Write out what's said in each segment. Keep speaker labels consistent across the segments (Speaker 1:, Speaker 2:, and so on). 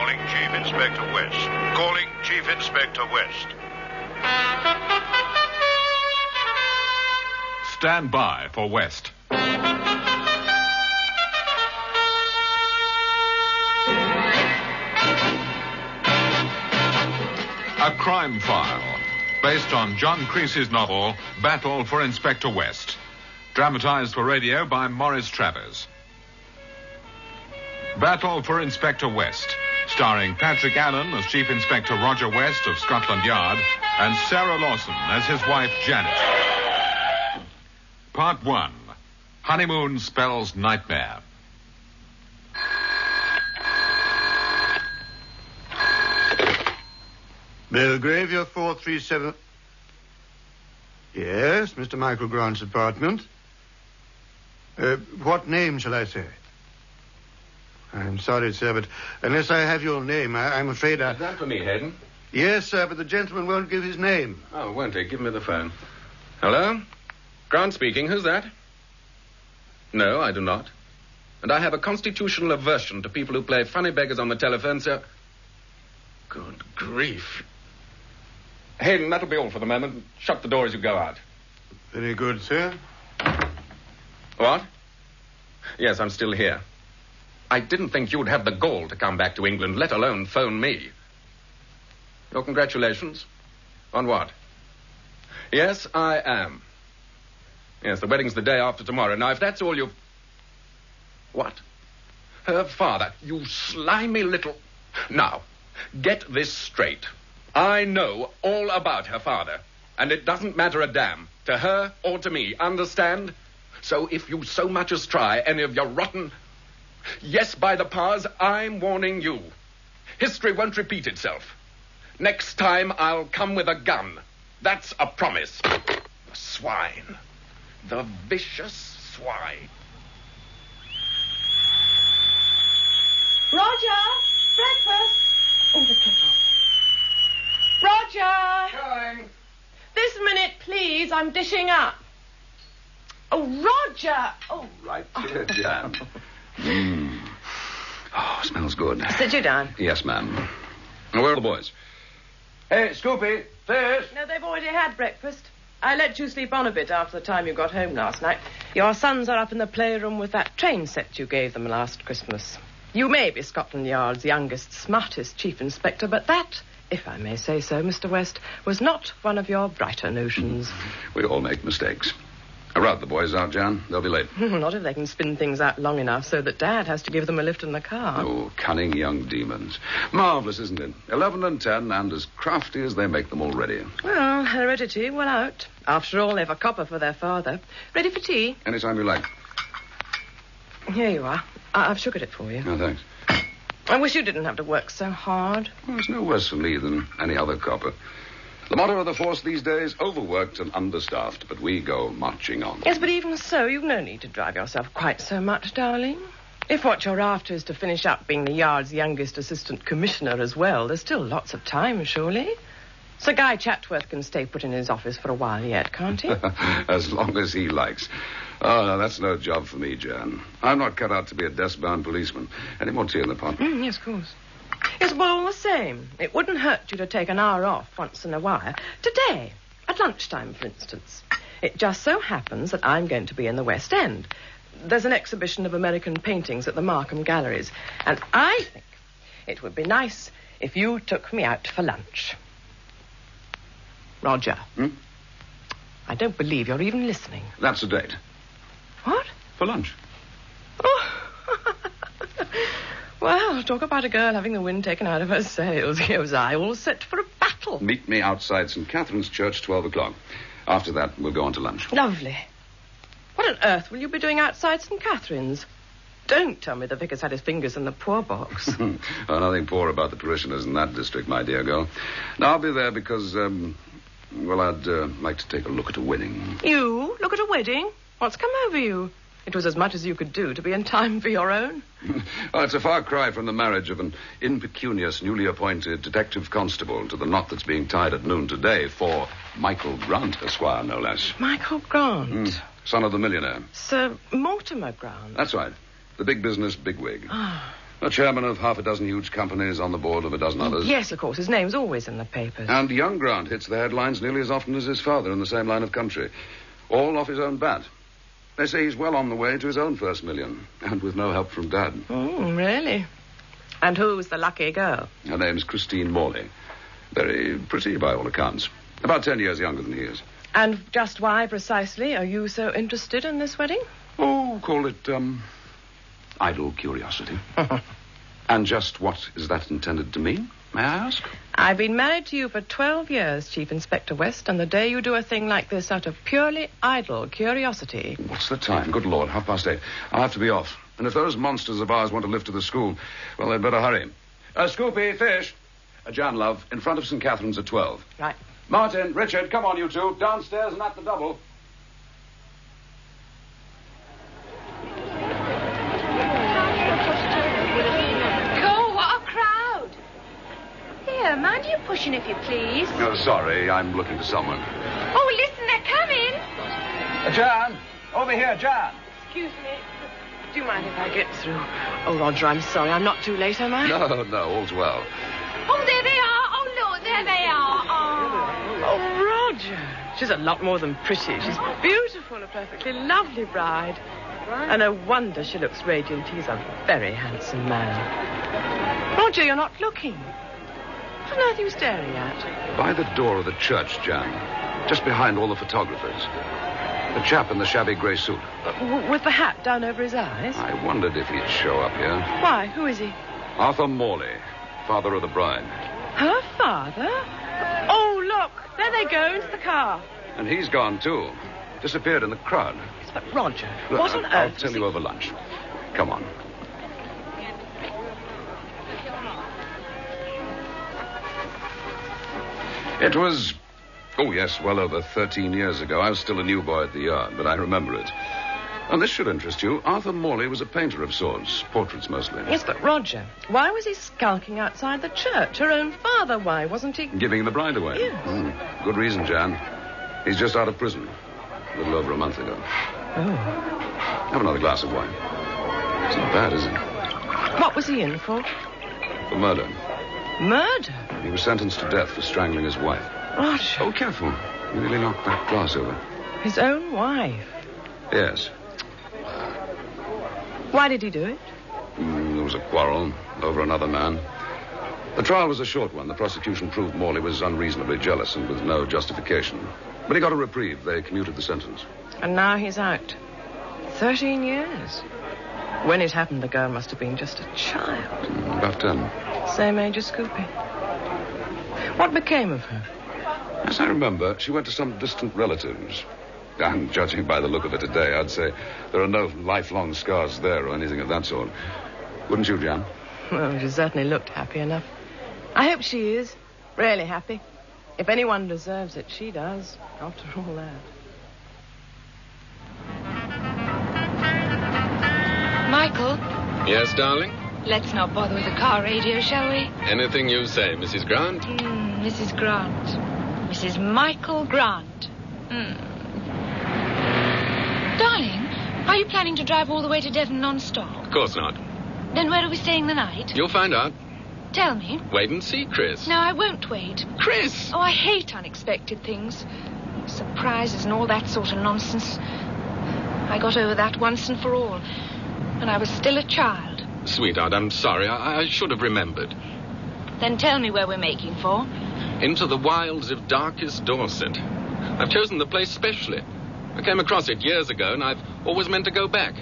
Speaker 1: Calling Chief Inspector West. Calling Chief Inspector West.
Speaker 2: Stand by for West. A crime file, based on John Creasy's novel, Battle for Inspector West. Dramatized for radio by Maurice Travers. Battle for Inspector West, starring Patrick Allen as Chief Inspector Roger West of Scotland Yard and Sarah Lawson as his wife Janet. Part 1. Honeymoon spells nightmare.
Speaker 3: Belgrave, your 437... Yes, Mr. Michael Grant's apartment. What name shall I say? I'm sorry, sir, but unless I have your name, I'm afraid I...
Speaker 4: Is that for me, Hayden?
Speaker 3: Yes, sir, but the gentleman won't give his name.
Speaker 4: Oh, won't he? Give me the phone. Hello? Grant speaking. Who's that? No, I do not. And I have a constitutional aversion to people who play funny beggars on the telephone, so... Good grief. Hayden, that'll be all for the moment. Shut the door as you go out.
Speaker 3: Very good, sir.
Speaker 4: What? Yes, I'm still here. I didn't think you'd have the gall to come back to England, let alone phone me. Your congratulations? On what? Yes, I am. Yes, the wedding's the day after tomorrow. Now, if that's all you've... What? Her father, you slimy little... Now, get this straight. I know all about her father, and it doesn't matter a damn, to her or to me, understand? So if you so much as try any of your rotten... Yes, by the powers, I'm warning you. History won't repeat itself. Next time, I'll come with a gun. That's a promise. The swine. The vicious swine.
Speaker 5: Roger! Breakfast! Oh, the kettle. Roger!
Speaker 4: Going.
Speaker 5: This minute, please. I'm dishing up. Oh, Roger! Oh.
Speaker 6: Right here, Jan. Oh, smells good.
Speaker 5: Sit you down.
Speaker 6: Yes, ma'am. Where are the boys? Hey, Scoopy, fish.
Speaker 5: No, they've already had breakfast. I let you sleep on a bit after the time you got home last night. Your sons are up in the playroom with that train set you gave them last Christmas. You may be Scotland Yard's youngest, smartest chief inspector, but that, if I may say so, Mr. West, was not one of your brighter notions.
Speaker 6: We all make mistakes. Rout the boys out, Jan. They'll be late.
Speaker 5: Not if they can spin things out long enough so that Dad has to give them a lift in the car.
Speaker 6: Oh, cunning young demons. Marvellous, isn't it? 11 and 10, and as crafty as they make them already.
Speaker 5: Well, heredity, well out. After all, they've a copper for their father. Ready for tea?
Speaker 6: Anytime you like.
Speaker 5: Here you are. I've sugared it for you.
Speaker 6: No, thanks.
Speaker 5: I wish you didn't have to work so hard.
Speaker 6: Well, it's no worse for me than any other copper. The motto of the force these days, overworked and understaffed, but we go marching on.
Speaker 5: Yes, but even so, you've no need to drive yourself quite so much, darling. If what you're after is to finish up being the Yard's youngest assistant commissioner as well, there's still lots of time, surely. Sir Guy Chatworth can stay put in his office for a while yet, can't he?
Speaker 6: As long as he likes. Oh, no, that's no job for me, Jan. I'm not cut out to be a desk-bound policeman. Any more tea in the pot?
Speaker 5: Yes, of course. Yes, well, all the same, it wouldn't hurt you to take an hour off once in a while. Today, at lunchtime, for instance. It just so happens that I'm going to be in the West End. There's an exhibition of American paintings at the Markham Galleries, and I think it would be nice if you took me out for lunch. Roger. I don't believe you're even listening.
Speaker 6: That's a date.
Speaker 5: What?
Speaker 6: For lunch.
Speaker 5: Oh. Well, talk about a girl having the wind taken out of her sails. Here was I, all set for a battle.
Speaker 6: Meet me outside St. Catherine's Church, 12 o'clock. After that, we'll go on to lunch.
Speaker 5: Lovely. What on earth will you be doing outside St. Catherine's? Don't tell me the vicar's had his fingers in the poor box.
Speaker 6: Oh, nothing poor about the parishioners in that district, my dear girl. Now, I'll be there because, well, I'd like to take a look at a wedding.
Speaker 5: You? Look at a wedding? What's come over you? It was as much as you could do to be in time for your own.
Speaker 6: Oh, it's a far cry from the marriage of an impecunious, newly appointed detective constable to the knot that's being tied at noon today for Michael Grant, Esquire, no less.
Speaker 5: Michael Grant?
Speaker 6: Son of the millionaire.
Speaker 5: Sir Mortimer Grant?
Speaker 6: That's right. The big business bigwig.
Speaker 5: Ah,
Speaker 6: A chairman of half a dozen huge companies, on the board of a dozen others.
Speaker 5: Yes, of course. His name's always in the papers.
Speaker 6: And young Grant hits the headlines nearly as often as his father in the same line of country. All off his own bat. They say he's well on the way to his own first million, and with no help from Dad.
Speaker 5: Oh, really? And who's the lucky girl?
Speaker 6: Her name's Christine Morley. Very pretty by all accounts. About 10 years younger than he is.
Speaker 5: And just why, precisely, are you so interested in this wedding?
Speaker 6: Oh, call it, idle curiosity. And just what is that intended to mean, may I ask?
Speaker 5: I've been married to you for 12 years, Chief Inspector West, and the day you do a thing like this out of purely idle curiosity...
Speaker 6: What's the time? Good Lord, 8:30. I'll have to be off. And if those monsters of ours want to lift to the school, well, they'd better hurry. Scoopy, fish. Jan, love, in front of St. Catherine's at 12.
Speaker 5: Right.
Speaker 6: Martin, Richard, come on, you two. Downstairs and at the double.
Speaker 7: Mind you pushing, if you please.
Speaker 6: Oh, sorry, I'm looking for someone.
Speaker 7: Oh, listen, they're coming.
Speaker 6: Jan! Over here, Jan!
Speaker 5: Excuse me. Do you mind if I get through? Oh, Roger, I'm sorry. I'm not too late, am I?
Speaker 6: No, all's well.
Speaker 7: Oh, there they are. Oh, look, there they are.
Speaker 5: Oh, Roger. She's a lot more than pretty. She's beautiful, a perfectly lovely bride. And no wonder she looks radiant. He's a very handsome man. Roger, you're not looking. What on earth are you staring at?
Speaker 6: By the door of the church, Jan. Just behind all the photographers. The chap in the shabby grey suit.
Speaker 5: With the hat down over his eyes?
Speaker 6: I wondered if he'd show up here.
Speaker 5: Why? Who is he?
Speaker 6: Arthur Morley, father of the bride.
Speaker 5: Her father? Oh, look. There they go, into the car.
Speaker 6: And he's gone, too. Disappeared in the crowd.
Speaker 5: But, Roger,
Speaker 6: Look,
Speaker 5: what on earth...
Speaker 6: I'll tell you over lunch. Come on. It was, oh yes, well over 13 years ago. I was still a new boy at the yard, but I remember it. And this should interest you. Arthur Morley was a painter of sorts, portraits mostly.
Speaker 5: Yes, but Roger, why was he skulking outside the church? Her own father, why wasn't he...
Speaker 6: Giving the bride away?
Speaker 5: Yes.
Speaker 6: Good reason, Jan. He's just out of prison. A little over a month ago.
Speaker 5: Oh.
Speaker 6: Have another glass of wine. It's not bad, is it?
Speaker 5: What was he in for?
Speaker 6: For murder.
Speaker 5: Murder?
Speaker 6: He was sentenced to death for strangling his wife.
Speaker 5: Roger.
Speaker 6: Oh, careful. You nearly knocked that glass over.
Speaker 5: His own wife?
Speaker 6: Yes.
Speaker 5: Why did he do it?
Speaker 6: There was a quarrel over another man. The trial was a short one. The prosecution proved Morley was unreasonably jealous and with no justification. But he got a reprieve. They commuted the sentence.
Speaker 5: And now he's out. 13 years. When it happened, the girl must have been just a child.
Speaker 6: About 10.
Speaker 5: Same age as Scoopy. What became of her?
Speaker 6: As I remember, she went to some distant relatives. And judging by the look of her today, I'd say there are no lifelong scars there or anything of that sort. Wouldn't you, Jan?
Speaker 5: Well, she certainly looked happy enough. I hope she is. Really happy. If anyone deserves it, she does. After all that.
Speaker 8: Michael,
Speaker 4: Yes, darling?
Speaker 8: let's not bother with the car radio, shall we?
Speaker 4: Anything you say, Mrs. Grant.
Speaker 8: Mrs. Grant. Mrs. Michael Grant. Darling, are you planning to drive all the way to Devon non-stop?
Speaker 4: Of course not.
Speaker 8: Then where are we staying the night?
Speaker 4: You'll find out.
Speaker 8: Tell me.
Speaker 4: Wait and see, Chris.
Speaker 8: No, I won't wait.
Speaker 4: Chris!
Speaker 8: Oh, I hate unexpected things. Surprises and all that sort of nonsense. I got over that once and for all. And I was still a child.
Speaker 4: Sweetheart, I'm sorry. I should have remembered.
Speaker 8: Then tell me where we're making for.
Speaker 4: Into the wilds of darkest Dorset. I've chosen the place specially. I came across it years ago, and I've always meant to go back.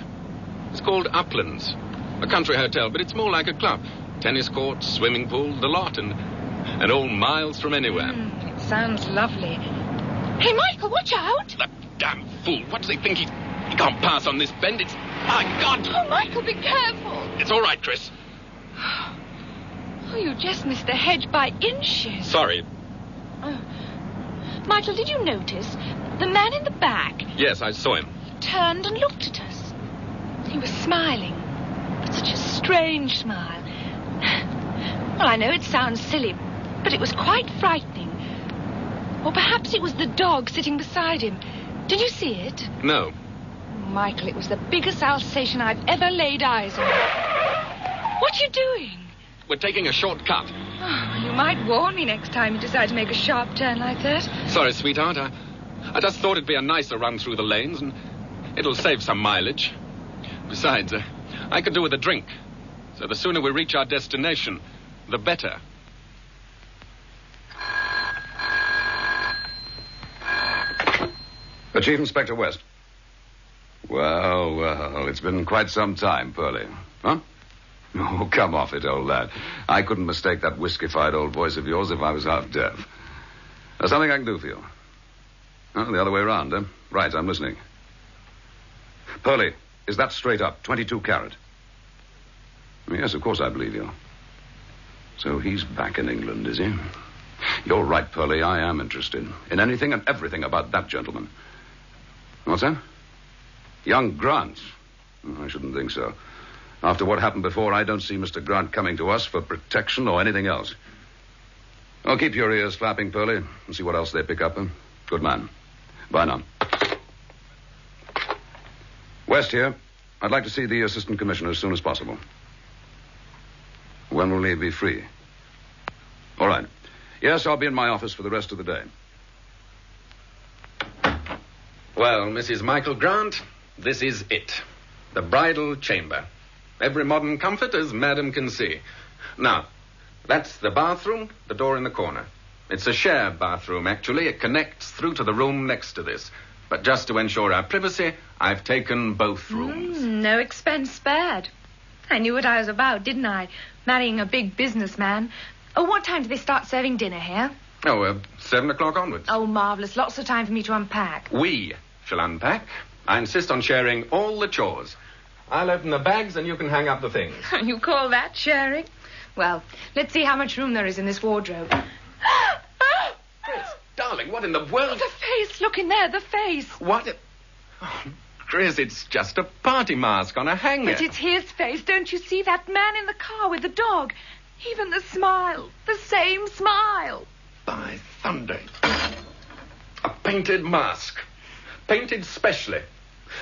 Speaker 4: It's called Uplands. A country hotel, but it's more like a club. Tennis courts, swimming pool, the lot, and all miles from anywhere.
Speaker 8: It sounds lovely. Hey, Michael, watch out!
Speaker 4: That damn fool. What does he think? He can't pass on this bend. It's... My God!
Speaker 8: Oh, Michael, be careful.
Speaker 4: It's all right, Chris.
Speaker 8: Oh, you just missed the hedge by inches.
Speaker 4: Sorry.
Speaker 8: Oh. Michael, did you notice? The man in the back
Speaker 4: Yes, I saw him.
Speaker 8: turned and looked at us. He was smiling. But such a strange smile. Well, I know it sounds silly, but it was quite frightening. Or perhaps it was the dog sitting beside him. Did you see it?
Speaker 4: No.
Speaker 8: Michael, it was the biggest Alsatian I've ever laid eyes on. What are you doing?
Speaker 4: We're taking a shortcut.
Speaker 8: Oh, you might warn me next time you decide to make a sharp turn like that.
Speaker 4: Sorry, sweetheart. I just thought it'd be a nicer run through the lanes, and it'll save some mileage. Besides, I could do with a drink. So the sooner we reach our destination, the better.
Speaker 6: Chief Inspector West. Well, it's been quite some time, Pearlie. Huh? Oh, come off it, old lad. I couldn't mistake that whiskified old voice of yours if I was half deaf. There's something I can do for you. Oh, the other way around, eh? Right, I'm listening. Pearlie, is that straight up, 22 carat? Yes, of course I believe you. So he's back in England, is he? You're right, Pearlie. I am interested in anything and everything about that gentleman. What's that? Young Grant? I shouldn't think so. After what happened before, I don't see Mr. Grant coming to us for protection or anything else. Oh, keep your ears flapping, Pearlie, and see what else they pick up. Huh? Good man. Bye now. West here. I'd like to see the assistant commissioner as soon as possible. When will he be free? All right. Yes, I'll be in my office for the rest of the day.
Speaker 4: Well, Mrs. Michael Grant, this is it. The bridal chamber. Every modern comfort as Madam can see. Now, that's the bathroom, the door in the corner. It's a shared bathroom, actually. It connects through to the room next to this. But just to ensure our privacy, I've taken both rooms.
Speaker 8: No expense spared. I knew what I was about, didn't I? Marrying a big businessman. Oh, what time do they start serving dinner here?
Speaker 4: 7 o'clock onwards.
Speaker 8: Oh, marvellous. Lots of time for me to unpack.
Speaker 4: We shall unpack. I insist on sharing all the chores. I'll open the bags and you can hang up the things.
Speaker 8: You call that sharing? Well, let's see how much room there is in this wardrobe.
Speaker 4: Chris, darling, what in the world?
Speaker 8: The face. Look in there, the face.
Speaker 4: What? Oh, Chris, it's just a party mask on a hanger.
Speaker 8: But it's his face. Don't you see that man in the car with the dog? Even the smile. The same smile.
Speaker 4: By thunder. A painted mask. Painted specially.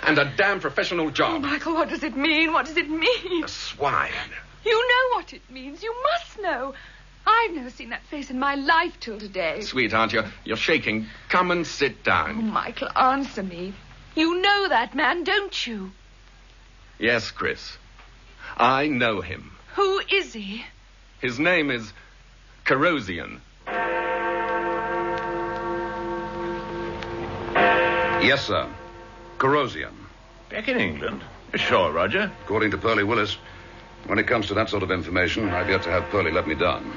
Speaker 4: And a damn professional job.
Speaker 8: Oh, Michael, what does it mean? What does it mean?
Speaker 4: A swine.
Speaker 8: You know what it means. You must know. I've never seen that face in my life till today.
Speaker 4: Sweetheart, you're shaking. Come and sit
Speaker 8: Oh,
Speaker 4: down.
Speaker 8: Michael, answer me. You know that man, don't you?
Speaker 4: Yes, Chris. I know him.
Speaker 8: Who is he?
Speaker 4: His name is Corrosion.
Speaker 6: Yes, sir. Corrosion.
Speaker 9: Back in England? Sure, Roger.
Speaker 6: According to Pearlie Willis, when it comes to that sort of information, I've yet to have Pearlie let me down.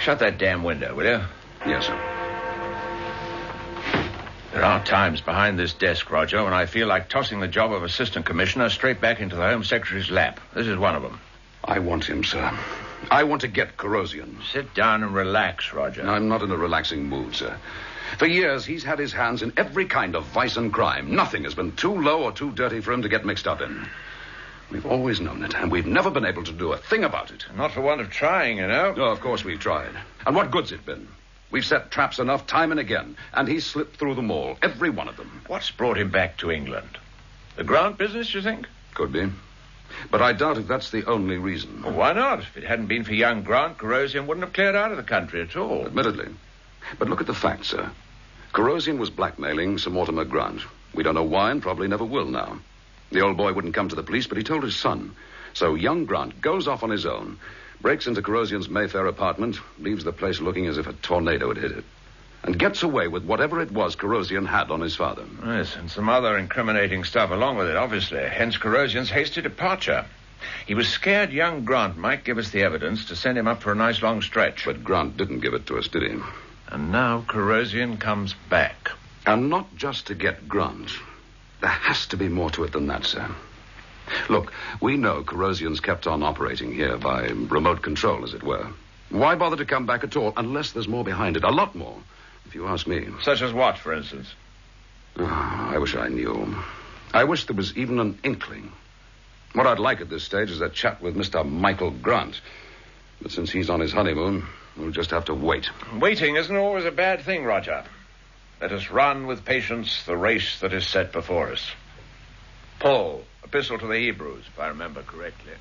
Speaker 9: Shut that damn window, will you?
Speaker 6: Yes, sir.
Speaker 9: There are times behind this desk, Roger, when I feel like tossing the job of assistant commissioner straight back into the Home Secretary's lap. This is one of them.
Speaker 6: I want him, sir. I want to get Corrosion.
Speaker 9: Sit down and relax, Roger.
Speaker 6: I'm not in a relaxing mood, sir. For years, he's had his hands in every kind of vice and crime. Nothing has been too low or too dirty for him to get mixed up in. We've always known it, and we've never been able to do a thing about it.
Speaker 9: Not for want of trying, you know.
Speaker 6: Oh, of course we've tried. And what good's it been? We've set traps enough time and again, and he's slipped through them all, every one of them.
Speaker 9: What's brought him back to England? The Grant business, you think?
Speaker 6: Could be. But I doubt if that's the only reason.
Speaker 9: Well, why not? If it hadn't been for young Grant, Corrosion wouldn't have cleared out of the country at all.
Speaker 6: Admittedly. But look at the facts, sir. Corrosion was blackmailing Sir Mortimer Grant. We don't know why and probably never will now. The old boy wouldn't come to the police, but he told his son. So young Grant goes off on his own, breaks into Corrosion's Mayfair apartment, leaves the place looking as if a tornado had hit it, and gets away with whatever it was Corrosion had on his father.
Speaker 9: Yes, and some other incriminating stuff along with it, obviously. Hence Corrosion's hasty departure. He was scared young Grant might give us the evidence to send him up for a nice long stretch.
Speaker 6: But Grant didn't give it to us, did he?
Speaker 9: And now Corrosion comes back.
Speaker 6: And not just to get Grant. There has to be more to it than that, sir. Look, we know Corrosion's kept on operating here by remote control, as it were. Why bother to come back at all unless there's more behind it? A lot more, if you ask me.
Speaker 9: Such as what, for instance?
Speaker 6: Oh, I wish I knew. I wish there was even an inkling. What I'd like at this stage is a chat with Mr. Michael Grant. But since he's on his honeymoon, we'll just have to wait.
Speaker 9: Waiting isn't always a bad thing, Roger. Let us run with patience the race that is set before us. Paul, Epistle to the Hebrews, if I remember correctly.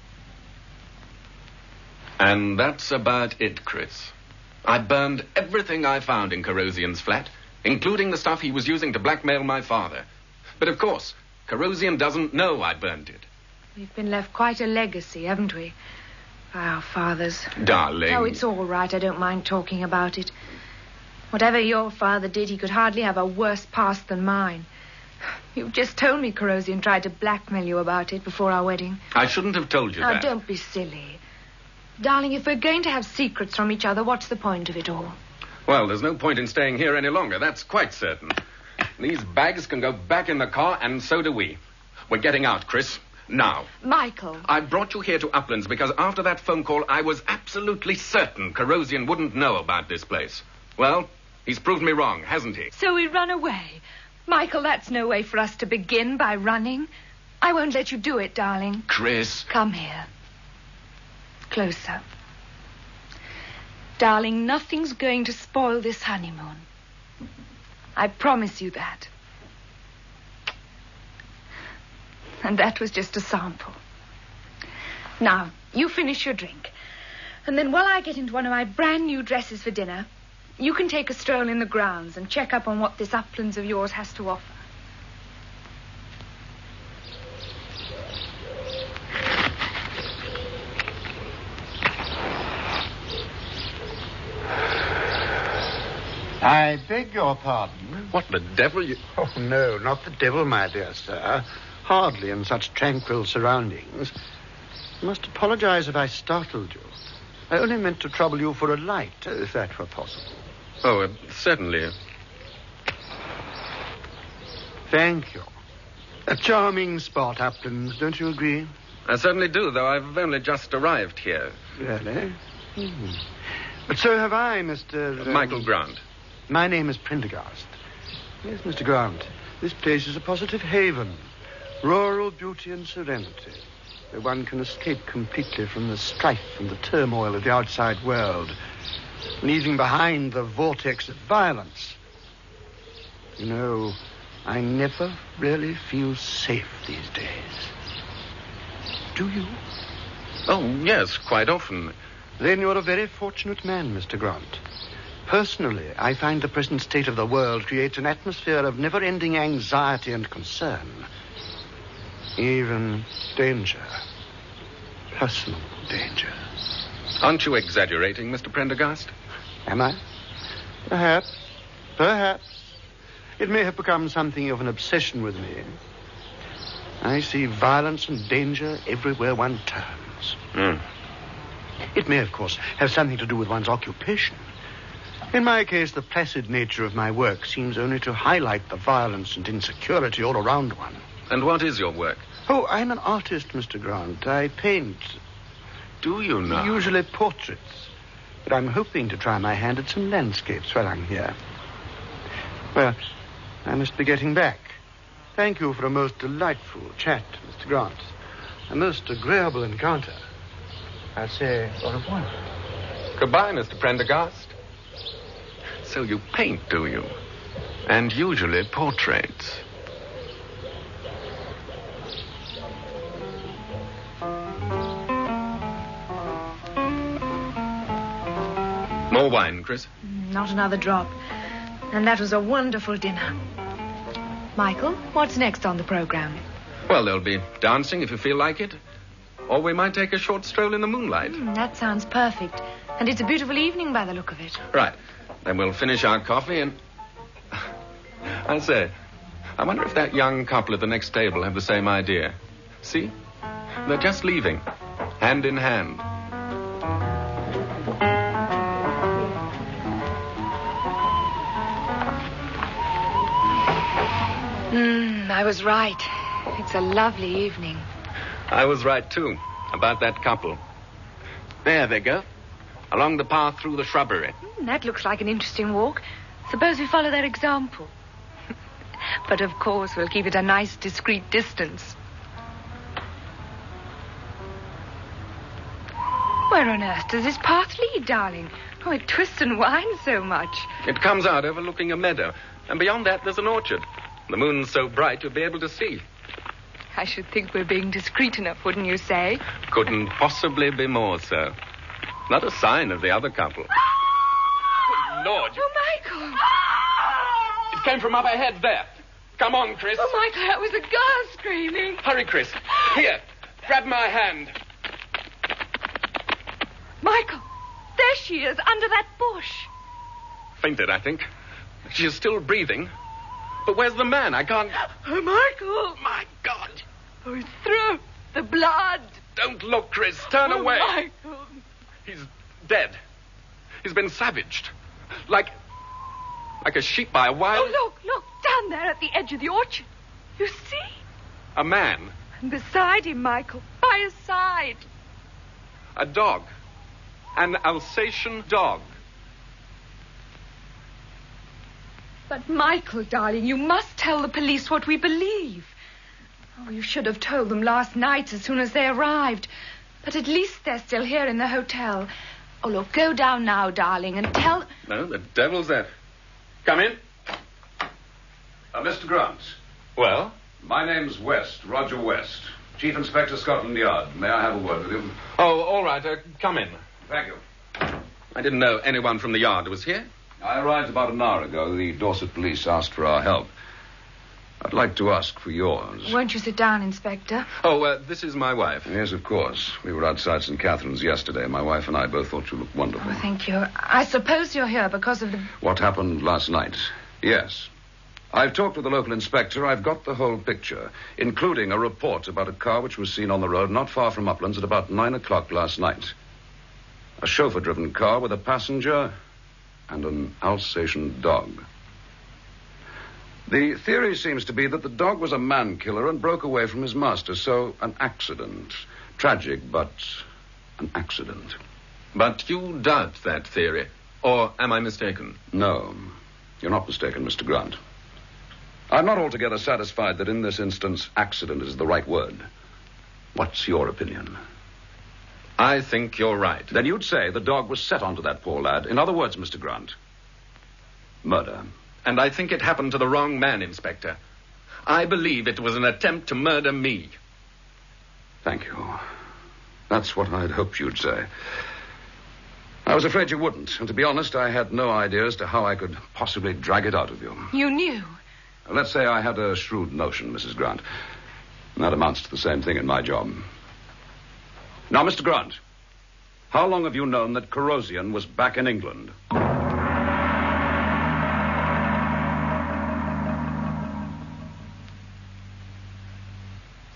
Speaker 4: And that's about it, Chris. I burned everything I found in Corrosion's flat, including the stuff he was using to blackmail my father. But of course, Corrosion doesn't know I burned it.
Speaker 8: We've been left quite a legacy, haven't we? By our fathers.
Speaker 4: Darling.
Speaker 8: Oh, it's all right. I don't mind talking about it. Whatever your father did, he could hardly have a worse past than mine. You've just told me Corrosion tried to blackmail you about it before our wedding.
Speaker 4: I shouldn't have told you
Speaker 8: Now,
Speaker 4: that.
Speaker 8: don't be silly. Darling, if we're going to have secrets from each other, what's the point of it all?
Speaker 4: Well, there's no point in staying here any longer. That's quite certain. These bags can go back in the car, and so do we. We're getting out, Chris. Now.
Speaker 8: Michael.
Speaker 4: I brought you here to Uplands because after that phone call, I was absolutely certain Corrosion wouldn't know about this place. Well, he's proved me wrong, hasn't he?
Speaker 8: So we run away. Michael, that's no way for us to begin, by running. I won't let you do it, darling.
Speaker 4: Chris.
Speaker 8: Come here. Closer. Darling, nothing's going to spoil this honeymoon. I promise you that. And that was just a sample. Now, you finish your drink. And then while I get into one of my brand new dresses for dinner, you can take a stroll in the grounds and check up on what this Uplands of yours has to offer.
Speaker 3: I beg your pardon.
Speaker 4: What the devil you...
Speaker 3: Oh, no, not the devil, my dear sir. Hardly in such tranquil surroundings. I must apologize if I startled you. I only meant to trouble you for a light, if that were possible.
Speaker 4: Oh, certainly.
Speaker 3: Thank you. A charming spot, Uplands, don't you agree?
Speaker 4: I certainly do, though I've only just arrived here.
Speaker 3: Really? But so have I, Mr...
Speaker 4: Michael Grant.
Speaker 3: My name is Prendergast. Yes, Mr. Grant. This place is a positive haven. Rural beauty and serenity, where one can escape completely from the strife and the turmoil of the outside world, leaving behind the vortex of violence. You know, I never really feel safe these days. Do you?
Speaker 4: Oh, yes, quite often.
Speaker 3: Then you're a very fortunate man, Mr. Grant. Personally, I find the present state of the world creates an atmosphere of never-ending anxiety and concern. Even danger. Personal danger.
Speaker 4: Aren't you exaggerating, Mr. Prendergast?
Speaker 3: Am I? Perhaps. Perhaps. It may have become something of an obsession with me. I see violence and danger everywhere one turns. It may, of course, have something to do with one's occupation. In my case, the placid nature of my work seems only to highlight the violence and insecurity all around one.
Speaker 4: And what is your work?
Speaker 3: Oh, I'm an artist, Mr. Grant. I paint.
Speaker 4: Do you now?
Speaker 3: Usually portraits. But I'm hoping to try my hand at some landscapes while I'm here. Well, I must be getting back. Thank you for a most delightful chat, Mr. Grant. A most agreeable encounter. I'll say au revoir.
Speaker 4: Goodbye, Mr. Prendergast. So you paint, do you? And usually portraits. More wine, Chris?
Speaker 8: Not another drop. And that was a wonderful dinner. Michael, what's next on the program?
Speaker 4: Well, there'll be dancing if you feel like it. Or we might take a short stroll in the moonlight.
Speaker 8: That sounds perfect. And it's a beautiful evening by the look of it.
Speaker 4: Right. Then we'll finish our coffee and... I say, I wonder if that young couple at the next table have the same idea. See? They're just leaving. Hand in hand.
Speaker 8: I was right. It's a lovely evening.
Speaker 4: I was right, too, about that couple. There they go. Along the path through the shrubbery.
Speaker 8: That looks like an interesting walk. Suppose we follow their example. But, of course, we'll keep it a nice, discreet distance. Where on earth does this path lead, darling? Oh, it twists and winds so much.
Speaker 4: It comes out overlooking a meadow. And beyond that, there's an orchard. The moon's so bright you'll be able to see.
Speaker 8: I should think we're being discreet enough, wouldn't you say?
Speaker 4: Couldn't possibly be more so. Not a sign of the other couple. Good Lord.
Speaker 8: Oh, Michael.
Speaker 4: It came from up ahead there. Come on, Chris.
Speaker 8: Oh, Michael, that was a girl screaming.
Speaker 4: Hurry, Chris. Here, grab my hand.
Speaker 8: Michael, there she is, under that bush.
Speaker 4: Fainted, I think. She is still breathing. But where's the man? I can't...
Speaker 8: Oh, Michael.
Speaker 4: My God.
Speaker 8: Oh, his throat. The blood.
Speaker 4: Don't look, Chris. Turn away.
Speaker 8: Michael.
Speaker 4: He's dead. He's been savaged. Like a sheep by a wild...
Speaker 8: Oh, look. Down there at the edge of the orchard. You see?
Speaker 4: A man.
Speaker 8: And beside him, Michael. By his side.
Speaker 4: A dog. An Alsatian dog.
Speaker 8: But, Michael, darling, you must tell the police what we believe. Oh, you should have told them last night as soon as they arrived. But at least they're still here in the hotel. Oh, look, go down now, darling, and tell...
Speaker 4: No, the devil's that. Come in.
Speaker 6: Mr. Grant.
Speaker 4: Well?
Speaker 6: My name's West, Roger West. Chief Inspector, Scotland Yard. May I have a word with you?
Speaker 4: Oh, all right. Come in.
Speaker 6: Thank you.
Speaker 4: I didn't know anyone from the yard was here.
Speaker 6: I arrived about an hour ago. The Dorset police asked for our help. I'd like to ask for yours.
Speaker 8: Won't you sit down, Inspector?
Speaker 4: Oh, this is my wife.
Speaker 6: Yes, of course. We were outside St. Catherine's yesterday. My wife and I both thought you looked wonderful.
Speaker 8: Oh, thank you. I suppose you're here because of the...
Speaker 6: What happened last night? Yes. I've talked with the local inspector. I've got the whole picture, including a report about a car which was seen on the road not far from Uplands at about 9 o'clock last night. A chauffeur-driven car with a passenger and an Alsatian dog. The theory seems to be that the dog was a man-killer and broke away from his master, so an accident. Tragic, but an accident.
Speaker 4: But you doubt that theory, or am I mistaken?
Speaker 6: No, you're not mistaken, Mr. Grant. I'm not altogether satisfied that in this instance accident is the right word. What's your opinion?
Speaker 4: I think you're right.
Speaker 6: Then you'd say the dog was set onto that poor lad. In other words, Mr. Grant, murder.
Speaker 4: And I think it happened to the wrong man, Inspector. I believe it was an attempt to murder me.
Speaker 6: Thank you. That's what I'd hoped you'd say. I was afraid you wouldn't. And to be honest, I had no idea as to how I could possibly drag it out of you.
Speaker 8: You knew?
Speaker 6: Let's say I had a shrewd notion, Mrs. Grant. And that amounts to the same thing in my job. Now, Mr. Grant, how long have you known that Corrosion was back in England?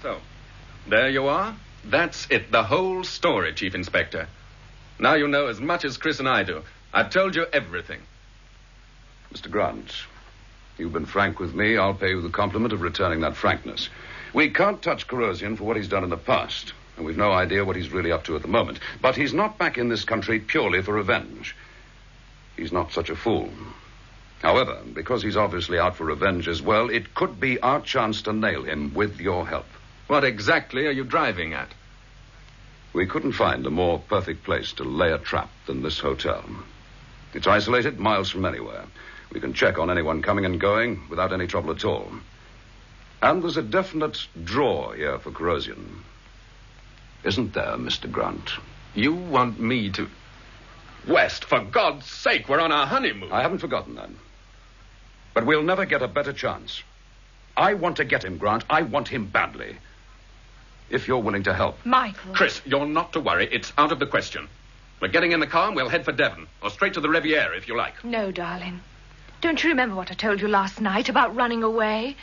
Speaker 4: So, there you are. That's it, the whole story, Chief Inspector. Now you know as much as Chris and I do. I've told you everything.
Speaker 6: Mr. Grant, you've been frank with me. I'll pay you the compliment of returning that frankness. We can't touch Corrosion for what he's done in the past, and we've no idea what he's really up to at the moment. But he's not back in this country purely for revenge. He's not such a fool. However, because he's obviously out for revenge as well, it could be our chance to nail him with your help.
Speaker 4: What exactly are you driving at?
Speaker 6: We couldn't find a more perfect place to lay a trap than this hotel. It's isolated, miles from anywhere. We can check on anyone coming and going without any trouble at all. And there's a definite draw here for Corrosion. Isn't there, Mr. Grant?
Speaker 4: You want me to... West, for God's sake, we're on our honeymoon.
Speaker 6: I haven't forgotten that. But we'll never get a better chance. I want to get him, Grant. I want him badly. If you're willing to help.
Speaker 8: Michael.
Speaker 4: Chris, you're not to worry. It's out of the question. We're getting in the car and we'll head for Devon. Or straight to the Riviera, if you like.
Speaker 8: No, darling. Don't you remember what I told you last night about running away?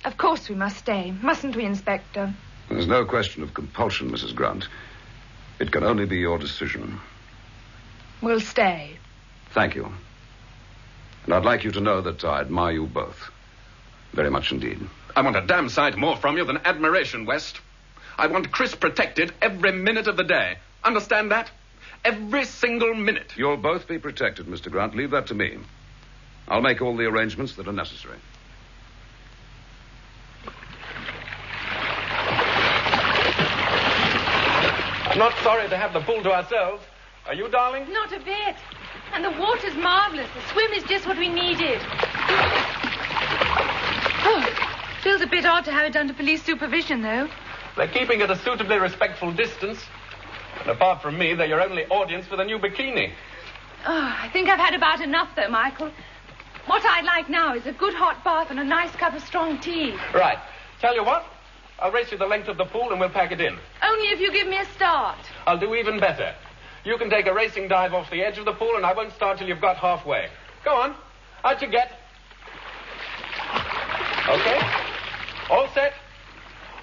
Speaker 8: Of course we must stay. Mustn't we, Inspector?
Speaker 6: There's no question of compulsion, Mrs. Grant. It can only be your decision.
Speaker 8: We'll stay.
Speaker 6: Thank you. And I'd like you to know that I admire you both. Very much indeed.
Speaker 4: I want a damn sight more from you than admiration, West. I want Chris protected every minute of the day. Understand that? Every single minute.
Speaker 6: You'll both be protected, Mr. Grant. Leave that to me. I'll make all the arrangements that are necessary.
Speaker 4: I'm not sorry to have the pool to ourselves. Are you, darling?
Speaker 7: Not a bit. And the water's marvelous. The swim is just what we needed.
Speaker 8: Oh, feels a bit odd to have it under police supervision, though.
Speaker 4: They're keeping at a suitably respectful distance. And apart from me, they're your only audience for the new bikini.
Speaker 8: Oh, I think I've had about enough, though, Michael. What I'd like now is a good hot bath and a nice cup of strong tea.
Speaker 4: Right. Tell you what, I'll race you the length of the pool and we'll pack it in.
Speaker 8: Only if you give me a start.
Speaker 4: I'll do even better. You can take a racing dive off the edge of the pool and I won't start till you've got halfway. Go on. Out you get. Okay. All set.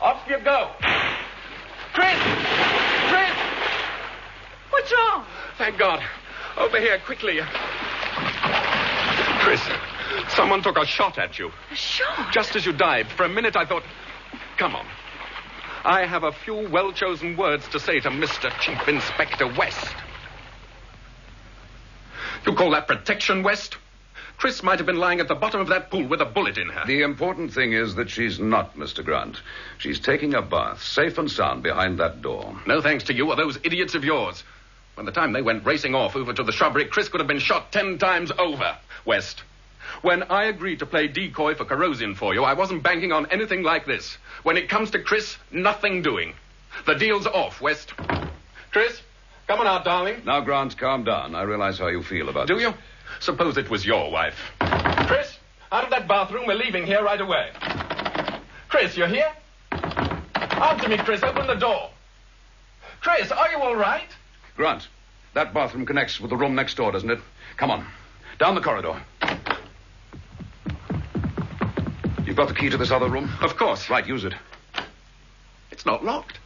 Speaker 4: Off you go. Chris! Chris!
Speaker 8: What's wrong?
Speaker 4: Thank God. Over here, quickly. Chris, someone took a shot at you.
Speaker 8: A shot?
Speaker 4: Just as you dived. For a minute, I thought, come on. I have a few well-chosen words to say to Mr. Chief Inspector West. You call that protection, West? Chris might have been lying at the bottom of that pool with a bullet in her.
Speaker 6: The important thing is that she's not, Mr. Grant. She's taking a bath, safe and sound, behind that door.
Speaker 4: No thanks to you or those idiots of yours. By the time they went racing off over to the shrubbery, Chris could have been shot 10 times over, West. When I agreed to play decoy for kerosene for you, I wasn't banking on anything like this. When it comes to Chris, nothing doing. The deal's off, West. Chris, come on out, darling.
Speaker 6: Now, Grant, calm down. I realize how you feel about
Speaker 4: Do
Speaker 6: this.
Speaker 4: you? Suppose it was your wife. Chris, out of that bathroom. We're leaving here right away. Chris, you're here? Answer me, Chris. Open the door. Chris, are you all right?
Speaker 6: Grant, that bathroom connects with the room next door, doesn't it? Come on. Down the corridor. You've got the key to this other room?
Speaker 4: Of course.
Speaker 6: Right, use it.
Speaker 4: It's not locked.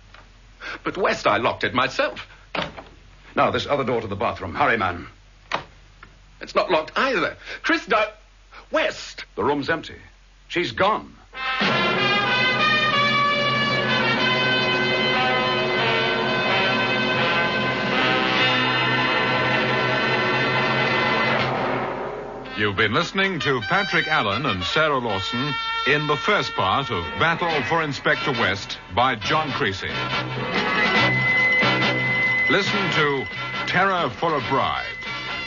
Speaker 4: But, West, I locked it myself.
Speaker 6: Now, this other door to the bathroom. Hurry, man.
Speaker 4: It's not locked either. Chris, West!
Speaker 6: The room's empty. She's gone.
Speaker 2: You've been listening to Patrick Allen and Sarah Lawson in the first part of Battle for Inspector West by John Creasy. Listen to Terror for a Bride,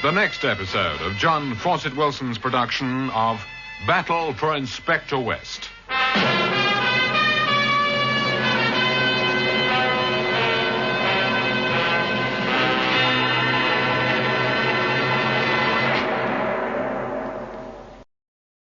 Speaker 2: the next episode of John Fawcett Wilson's production of Battle for Inspector West.